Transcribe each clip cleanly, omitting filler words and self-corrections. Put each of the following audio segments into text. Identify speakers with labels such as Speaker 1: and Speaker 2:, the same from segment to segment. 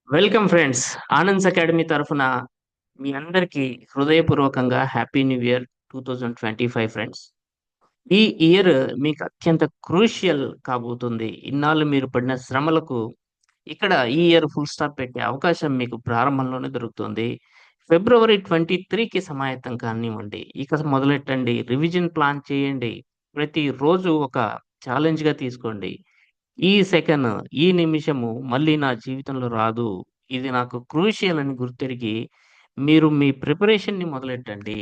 Speaker 1: Welcome friends. Anand's academy తరఫున మీ అందరికీ హృదయపూర్వకంగా హ్యాపీ న్యూ ఇయర్ 2025 ఫ్రెండ్స్. ఈ ఇయర్ మీకు అత్యంత క్రూషియల్ కాబోతుంది. ఇన్నాళ్ళు మీరు పడిన శ్రమలకు ఇక్కడ ఈ ఇయర్ ఫుల్ స్టాప్ పెట్టే అవకాశం మీకు ప్రారంభంలోనే దొరుకుతుంది. ఫిబ్రవరి 23కి సమాయత్తం కానివ్వండి. ఇక మొదలెట్టండి. రివిజన్ ప్లాన్ చేయండి. ప్రతిరోజు ఒక ఛాలెంజ్‌గా తీసుకోండి. ఈ సెకను, ఈ నిమిషము మళ్ళీ నా జీవితంలో రాదు. ఇది నాకు క్రూషియల్ అని గుర్తెరిగి, మీరు మీ ప్రిపరేషన్‌ని మొదలెట్టండి.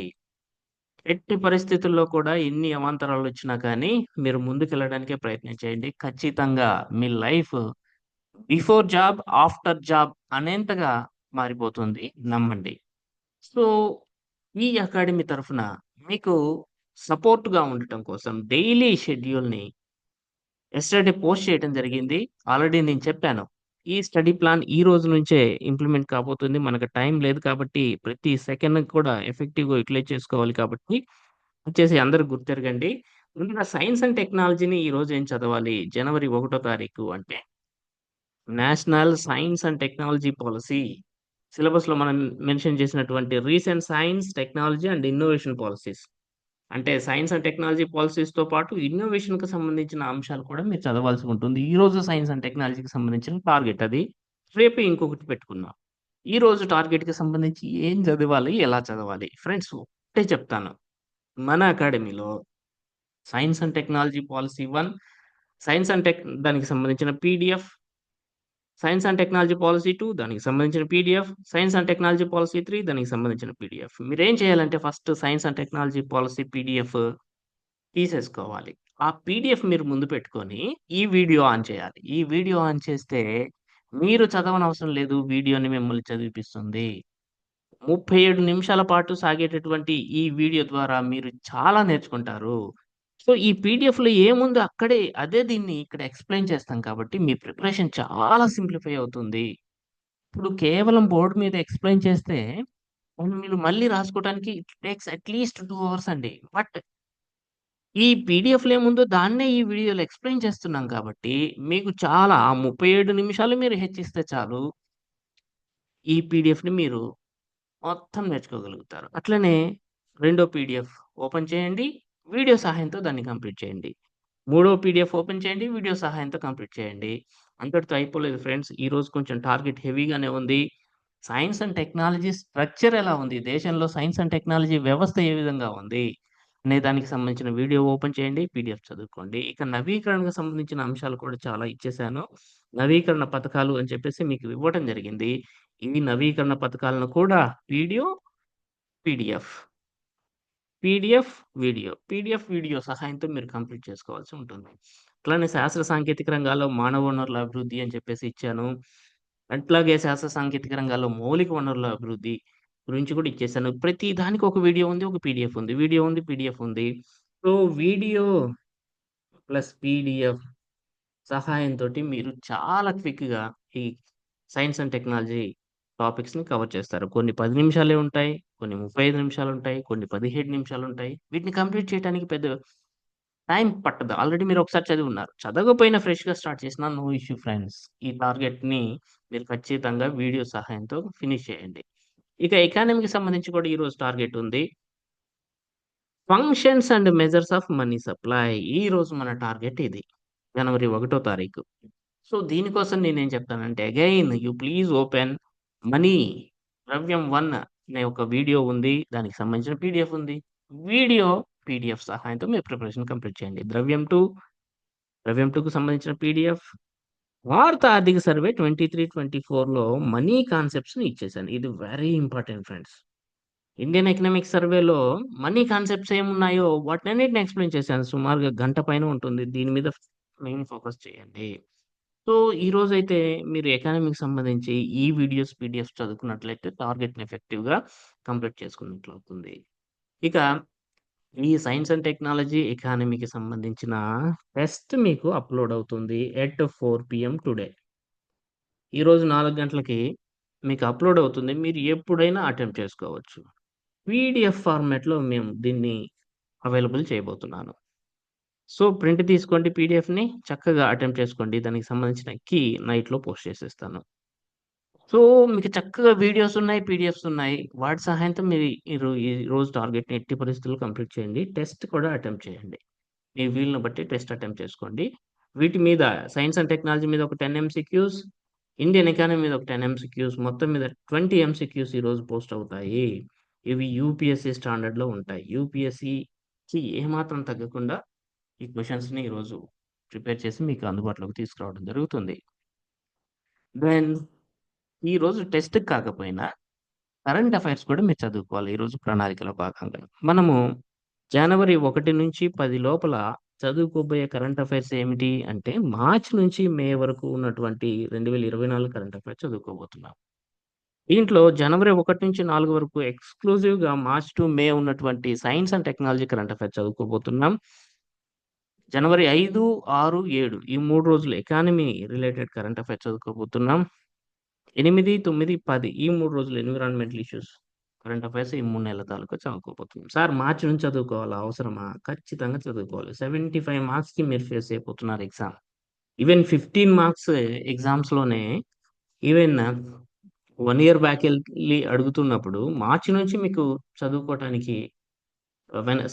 Speaker 1: ఎట్టి పరిస్థితుల్లో కూడా ఎన్ని అవాంతరాలొచ్చినా కానీ, మీరు ముందుకెళ్ళడానికే ప్రయత్నం చేయండి. ఖచ్చితంగా మీ life before job, after job అనేంతగా మారిపోతుంది. నమ్మండి. సో, ఈ అకాడమీ తరఫున మీకు సపోర్ట్‌గా ఉండటం కోసం డైలీ షెడ్యూల్‌ని యెస్టర్‌డే పోస్ట్ చేయటం జరిగింది. ఆల్రెడీ నేను చెప్పాను. ఈ స్టడీ ప్లాన్ ఈ రోజు నుంచే ఇంప్లిమెంట్ కాబోతుంది. మనకు టైం లేదు కాబట్టి ప్రతి సెకండ్‌ని కూడా ఎఫెక్టివ్‌గా యుటిలైజ్ చేసుకోవాలి కాబట్టి వచ్చేసి అందరూ గుర్తెరగండి. ముందుగా సైన్స్ అండ్ టెక్నాలజీని ఈరోజు ఏం చదవాలి? జనవరి 1 తారీఖు అంటే national science and technology policy. సిలబస్‌లో మనం మెన్షన్ చేసినటువంటి recent science, technology and innovation policies. అంటే సైన్స్ అండ్ టెక్నాలజీ పాలిసీస్‌తో పాటు ఇన్నోవేషన్‌కి సంబంధించిన అంశాలు కూడా మీరు చదవాల్సి ఉంటుంది. ఈరోజు సైన్స్ అండ్ టెక్నాలజీకి సంబంధించిన టార్గెట్ అది. రేపు ఇంకొకటి పెట్టుకుందాం. ఈరోజు టార్గెట్‌కి సంబంధించి ఏం చదవాలి? ఎలా చదవాలి? ఫ్రెండ్స్ ఒకటే చెప్తాను. మన అకాడమీలో science and technology policy 1, science and tech దానికి సంబంధించిన PDF, science and technology policy 2 దానికి సంబంధించిన PDF, science and technology policy 3 దానికి సంబంధించిన పీడీఎఫ్. మీరేం చేయాలంటే first science and technology policy PDF తీసేసుకోవాలి. ఆ పీడీఎఫ్ మీరు ముందు పెట్టుకొని, ఈ వీడియో ఆన్ చేయాలి. ఈ వీడియో ఆన్ చేస్తే, మీరు చదవనవసరం లేదు. వీడియోని మిమ్మల్ని చదివిపిస్తుంది. 37 నిమిషాల పాటు సాగేటటువంటి ఈ వీడియో ద్వారా మీరు చాలా నేర్చుకుంటారు. సో, ఈ పీడీఎఫ్‌లో ఏముందో అక్కడే అదే దీన్ని ఇక్కడ ఎక్స్‌ప్లెయిన్ చేస్తాం కాబట్టి, మీ ప్రిపరేషన్ చాలా సింప్లిఫై అవుతుంది. ఇప్పుడు కేవలం బోర్డ్ మీద ఎక్స్‌ప్లెయిన్ చేస్తే, మీరు మళ్ళీ రాసుకోవడానికి ఇట్ టేక్స్ అట్‌లీస్ట్ 2 అవర్స్ అండి. బట్ ఈ పీడీఎఫ్‌లో ఏముందో దాన్నే ఈ వీడియోలో ఎక్స్‌ప్లెయిన్ చేస్తున్నాం కాబట్టి, మీకు చాలా ఆ 37 నిమిషాలు మీరు హెచ్చిస్తే చాలు. ఈ పీడీఎఫ్‌ని మీరు మొత్తం నేర్చుకోగలుగుతారు. అట్లనే రెండో పీడీఎఫ్ ఓపెన్ చేయండి. వీడియో సహాయంతో దాన్ని కంప్లీట్ చేయండి. మూడో పీడీఎఫ్ ఓపెన్ చేయండి. వీడియో సహాయంతో కంప్లీట్ చేయండి. అంతటితో అయిపోలేదు ఫ్రెండ్స్. ఈరోజు కొంచెం టార్గెట్ హెవీగానే ఉంది. సైన్స్ అండ్ టెక్నాలజీ స్ట్రక్చర్ ఎలా ఉంది? దేశంలో సైన్స్ అండ్ టెక్నాలజీ వ్యవస్థ ఏ విధంగా ఉంది? అనే దానికి సంబంధించిన వీడియో ఓపెన్ చేయండి. పీడీఎఫ్ చదువుకోండి. ఇక నవీకరణకు సంబంధించిన అంశాలు కూడా చాలా ఇచ్చేసాను. నవీకరణ పథకాలు అని చెప్పేసి మీకు ఇవ్వటం జరిగింది. ఈ నవీకరణ పథకాలను కూడా video, PDF, PDF, video, PDF, video సహాయంతో మీరు కంప్లీట్ చేసుకోవాల్సి ఉంటుంది. అట్లానే శాస్త్ర సాంకేతిక రంగాల్లో మానవ వనరుల అభివృద్ధి అని చెప్పేసి ఇచ్చాను. అట్లాగే శాస్త్ర సాంకేతిక రంగాల్లో మౌలిక వనరుల అభివృద్ధి గురించి కూడా ఇచ్చేసాను. ప్రతి దానికి ఒక వీడియో ఉంది. ఒక పీడీఎఫ్ ఉంది. వీడియో ఉంది. పీడీఎఫ్ ఉంది. సో, వీడియో ప్లస్ పీడీఎఫ్ సహాయంతోటి మీరు చాలా క్విక్‌గా ఈ సైన్స్ అండ్ టెక్నాలజీ టాపిక్స్‌ని కవర్ చేస్తారు. కొన్ని 10 నిమిషాలే ఉంటాయి. కొన్ని 35 నిమిషాలుంటాయి. కొన్ని 17 నిమిషాలుంటాయి. వీటిని కంప్లీట్ చేయడానికి పెద్ద టైం పట్టదు. ఆల్రెడీ మీరు ఒకసారి చదివున్నారు. చదవకపోయినా ఫ్రెష్‌గా స్టార్ట్ చేసినా నో ఇష్యూ ఫ్రెండ్స్. ఈ టార్గెట్‌ని మీరు ఖచ్చితంగా వీడియో సహాయంతో ఫినిష్ చేయండి. ఇక ఎకానమీకి సంబంధించి కూడా ఈరోజు టార్గెట్ ఉంది. Functions and measures of money supply. ఈరోజు మన టార్గెట్ ఇది. జనవరి 1 తారీఖు. సో, దీనికోసం నేనేం చెప్తానంటే again you please open money ద్రవ్యం 1 అనే ఒక వీడియో ఉంది. దానికి సంబంధించిన పీడీఎఫ్ ఉంది. వీడియో, పీడీఎఫ్ సహాయంతో మీరు ప్రిపరేషన్ కంప్లీట్ చేయండి. ద్రవ్యం 2కు సంబంధించిన పీడీఎఫ్, భారత ఆర్థిక సర్వే 23, 24లో మనీ కాన్సెప్ట్స్‌ని ఇచ్చేసాను. ఇది very important friends. Indian economic సర్వేలో మనీ కాన్సెప్ట్స్ ఏమున్నాయో వాటినన్నిటిని ఎక్స్‌ప్లెయిన్ చేశాను. సుమారుగా గంట పైన ఉంటుంది. దీని మీద మెయిన్ ఫోకస్ చేయండి. సో, ఈరోజైతే మీరు ఎకానమీకి సంబంధించి ఈ వీడియోస్, పీడీఎఫ్స్ చదువుకున్నట్లయితే టార్గెట్‌ని ఎఫెక్టివ్‌గా కంప్లీట్ చేసుకున్నట్లవుతుంది. ఇక ఈ సైన్స్ అండ్ టెక్నాలజీ, ఎకానమీకి సంబంధించిన టెస్ట్ మీకు అప్‌లోడ్ అవుతుంది ఎట్ 4 పీఎం టుడే. ఈరోజు 4 గంటలకి మీకు అప్‌లోడ్ అవుతుంది. మీరు ఎప్పుడైనా అటెంప్ట్ చేసుకోవచ్చు. పీడీఎఫ్ ఫార్మాట్‌లో మేము దీన్ని అవైలబుల్ చేయబోతున్నాను. సో, ప్రింట్ తీసుకోండి పీడీఎఫ్‌ని చక్కగా అటెంప్ట్ చేసుకోండి. దానికి సంబంధించిన కీ నైట్‌లో పోస్ట్ చేసేస్తాను. సో, మీకు చక్కగా వీడియోస్ ఉన్నాయి, పీడిఎఫ్స్ ఉన్నాయి. వాటి సహాయంతో మీరు ఈ రోజు టార్గెట్‌ని ఎట్టి పరిస్థితుల్లో కంప్లీట్ చేయండి. టెస్ట్ కూడా అటెంప్ట్ చేయండి. మీ వీలుని బట్టి టెస్ట్ అటెంప్ట్ చేసుకోండి. వీటి మీద సైన్స్ అండ్ టెక్నాలజీ మీద ఒక 10 ఎంసీక్యూస్, ఇండియన్ ఎకానమీ మీద ఒక 10 ఎంసీక్యూస్, మొత్తం మీద 20 ఎంసీక్యూస్ ఈరోజు పోస్ట్ అవుతాయి. ఇవి యూపీఎస్సీ స్టాండర్డ్‌లో ఉంటాయి. యూపీఎస్సీకి ఏమాత్రం తగ్గకుండా ఈ క్వెషన్స్‌ని ఈరోజు ప్రిపేర్ చేసి మీకు అందుబాటులోకి తీసుకురావడం జరుగుతుంది. దెన్ ఈరోజు టెస్ట్‌కి కాకపోయినా కరెంట్ అఫైర్స్ కూడా మీరు చదువుకోవాలి ఈరోజు ప్రణాళికలో భాగంగా. మనము జనవరి 1-10 లోపల చదువుకోబోయే కరెంట్ అఫైర్స్ ఏమిటి అంటే, మార్చ్ నుంచి మే వరకు ఉన్నటువంటి 2024 కరెంట్ అఫైర్స్ చదువుకోబోతున్నాం. దీంట్లో జనవరి 1-4 వరకు ఎక్స్‌క్లూజివ్‌గా మార్చ్ టు మే ఉన్నటువంటి science and technology current affairs చదువుకోబోతున్నాం. జనవరి 5, 6, 7 ఈ 3 రోజులు ఎకానమీ రిలేటెడ్ కరెంట్ అఫైర్స్ చదువుకోబోతున్నాం. 8, 9, 10 ఈ 3 రోజులు ఎన్విరాన్మెంటల్ ఇష్యూస్ కరెంట్ అఫైర్స్ ఈ 3 నెలల తాలూకా చదువుకోబోతున్నాం. సార్ మార్చి నుంచి చదువుకోవాలా? అవసరమా? ఖచ్చితంగా చదువుకోవాలి. 75 మార్క్స్‌కి మీరు ఫేస్ అయిపోతున్నారు ఎగ్జామ్. ఈవెన్ 15 మార్క్స్ ఎగ్జామ్స్‌లోనే ఈవెన్ 1 ఇయర్ బ్యాకెళ్ళి అడుగుతున్నప్పుడు మార్చి నుంచి మీకు చదువుకోవటానికి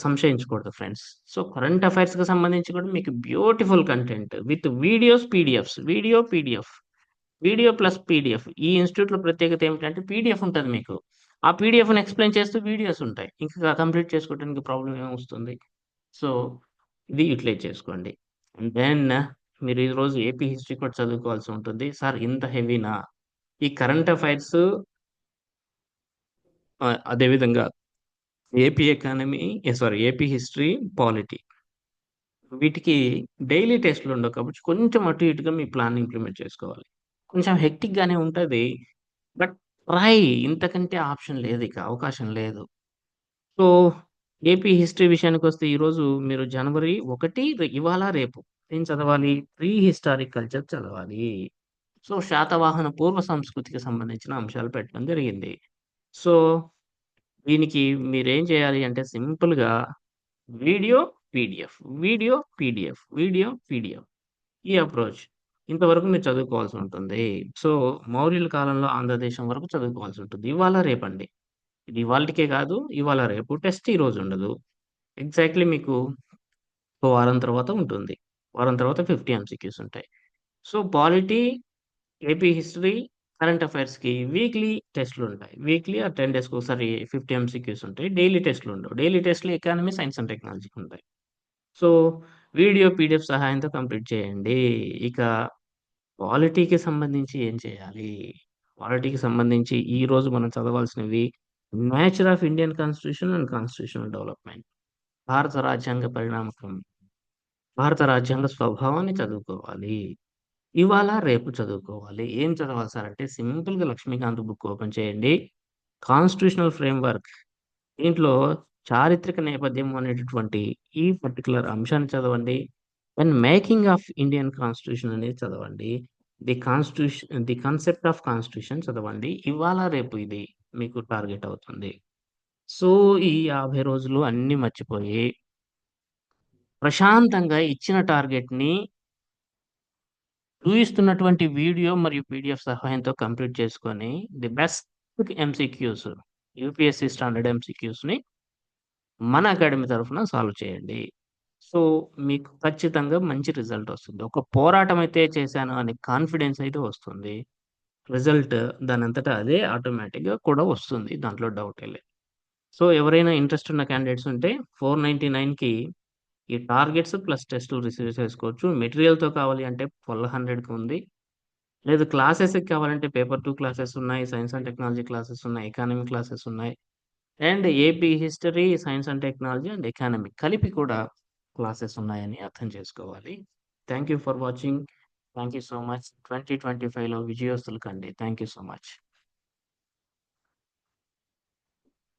Speaker 1: సంశయించకూడదు ఫ్రెండ్స్. సో, కరెంట్ అఫైర్స్‌కి సంబంధించి కూడా మీకు beautiful content with videos, PDFs. Video, PDF. Video plus PDF. ఈ ఇన్‌స్టిట్యూట్‌లో ప్రత్యేకత ఏమిటంటే పీడిఎఫ్ ఉంటది మీకు. ఆ పీడిఎఫ్‌ని ఎక్స్‌ప్లెయిన్ చేస్తూ వీడియోస్ ఉంటాయి. ఇంకా కంప్లీట్ చేసుకోవడానికి ప్రాబ్లమ్ ఏమొస్తుంది? సో, ఇది యుటిలైజ్ చేసుకోండి. అండ్ దెన్ మీరు ఈరోజు ఏపీ హిస్టరీ కూడా చదువుకోవాల్సి ఉంటుంది. సార్ ఇంత హెవీనా? ఈ కరెంట్ అఫైర్స్ అదే విధంగా AP economy AP history, polity వీటికి డైలీ టెస్ట్‌లు ఉండవు కాబట్టి కొంచెం అటు ఇటుగా మీ ప్లాన్‌ని ఇంప్లిమెంట్ చేసుకోవాలి. కొంచెం హెక్టిక్‌గానే ఉంటది. బట్ ట్రై ఇంతకంటే ఆప్షన్ లేదిక. అవకాశం లేదు. సో, ఏపీ హిస్టరీ విషయానికొస్తే ఈరోజు మీరు జనవరి 1 ఇవాళ, రేపు ఏం చదవాలి? ప్రీ హిస్టారిక్ కల్చర్ చదవాలి. సో, శాతవాహన పూర్వ సంస్కృతికి సంబంధించిన అంశాలు పెట్టడం జరిగింది. సో, దీనికి మీరేం చేయాలి అంటే సింపుల్‌గా video, PDF, video, PDF, video, PDF. ఈ అప్రోచ్. ఇంతవరకు మీరు చదువుకోవాల్సుంటుంది. సో, మౌర్యుల కాలంలో ఆంధ్రదేశం వరకు చదువుకోవాల్సుంటుంది. ఇవాళ, రేపండి. ఇది ఇవాల్టికే కాదు, ఇవాళ, రేపు. టెస్ట్ ఈరోజుండదు. ఎగ్జాక్ట్‌లీ మీకు ఓ వారం తర్వాత ఉంటుంది. వారం తర్వాత 50 ఎంసీక్యూస్ ఉంటాయి. So, polity, AP history, current అఫైర్స్‌కి వీక్లీ టెస్ట్‌లుంటాయి. వీక్లీ ఆర్ 10 డేస్‌కొకసారి 50 ఎంసీక్యూస్ ఉంటాయి. డైలీ టెస్ట్‌లుండవు. డైలీ టెస్ట్‌లు ఎకానమీ, సైన్స్ అండ్ టెక్నాలజీకుంటాయి. సో, వీడియో, పీడిఎఫ్ సహాయంతో కంప్లీట్ చేయండి. ఇక పాలిటీకి సంబంధించి ఏం చేయాలి? పాలిటీకి సంబంధించి ఈరోజు మనం చదవాల్సినవి nature of Indian constitution and constitutional development. భారత రాజ్యాంగ పరిణామక్రమం. భారత రాజ్యాంగ స్వభావాన్ని చదువుకోవాలి. ఇవాళ, రేపు చదువుకోవాలి. ఏం చదవాలి సార్ అంటే సింపుల్‌గా లక్ష్మీకాంత్ బుక్ ఓపెన్ చేయండి. కాన్స్టిట్యూషనల్ ఫ్రేమ్‌వర్క్ దీంట్లో చారిత్రక నేపథ్యం అనేటటువంటి ఈ పర్టిక్యులర్ అంశాన్ని చదవండి. When making of Indian constitution అనేది చదవండి. ది కాన్సెప్ట్ ఆఫ్ కాన్స్టిట్యూషన్ చదవండి. ఇవాళ, రేపు ఇది మీకు టార్గెట్ అవుతుంది. సో, ఈ 50 రోజులు అన్నీ మర్చిపోయి ప్రశాంతంగా ఇచ్చిన టార్గెట్‌ని చూయిస్తున్నటువంటి వీడియో మరియు పీడిఎఫ్ సహాయంతో కంప్లీట్ చేసుకొని the best MCQs UPSC standard ఎంసీక్యూస్‌ని మన అకాడమీ తరఫున సాల్వ్ చేయండి. సో, మీకు ఖచ్చితంగా మంచి రిజల్ట్ వస్తుంది. ఒక పోరాటం అయితే చేశాను అనే కాన్ఫిడెన్స్ అయితే వస్తుంది. రిజల్ట్ దానంతట అదే ఆటోమేటిక్‌గా కూడా వస్తుంది. దాంట్లో డౌటే లేదు. సో, ఎవరైనా ఇంట్రెస్ట్ ఉన్న క్యాండిడేట్స్ ఉంటే 499కి ఈ టార్గెట్స్ ప్లస్ టెస్ట్‌లు రిసీవ్ చేసుకోవచ్చు. మెటీరియల్‌తో కావాలి అంటే 1200కి ఉంది. లేదు క్లాసెస్‌కి కావాలంటే పేపర్ 2 క్లాసెస్ ఉన్నాయి. సైన్స్ అండ్ టెక్నాలజీ క్లాసెస్ ఉన్నాయి. ఎకానమీ క్లాసెస్ ఉన్నాయి. And AP history, science and technology and economy కలిపి కూడా క్లాసెస్ ఉన్నాయని అర్థం చేసుకోవాలి. Thank you for watching. Thank you so much. 2025లో విజయోస్తులు కండి. Thank you so much.